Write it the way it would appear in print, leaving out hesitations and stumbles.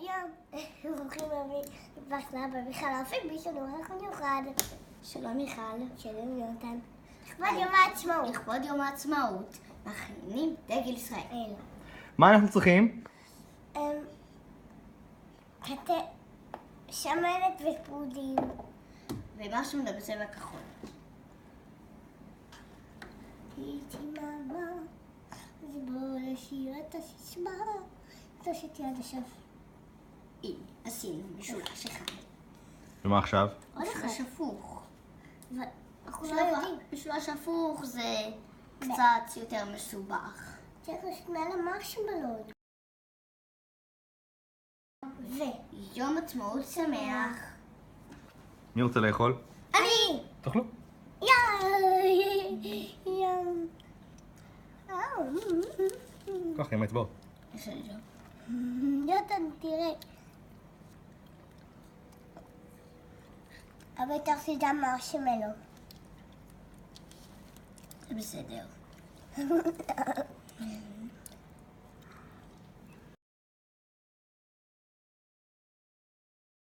היום הולכים להביא בחלב וחלפים בישול אורח מיוחד. שלום מיכל. שלום יונתן. לכבוד יום העצמאות. לכבוד יום העצמאות מכינים דגל ישראל. מה אנחנו צריכים? שמנת ופודים. ומשהו בצבע כחול. הייתי מאמא, אז בואו לשיר את הסיסמה. תושיט יד הסוף. הנה, עשינו משולש אחד. ומה עכשיו? עוד אחד. משולש הפוך. אנחנו לא יודעים. משולש הפוך זה קצת יותר מסובך. צריך לשמוע למרשמלו. יום עצמאות שמח. מי רוצה לאכול? אני! תאכלו. ים. ככה עם האצבעות. יש לי ג'וב. יונתן, תראה. אבל תעשי גם מרשמלו. זה בסדר.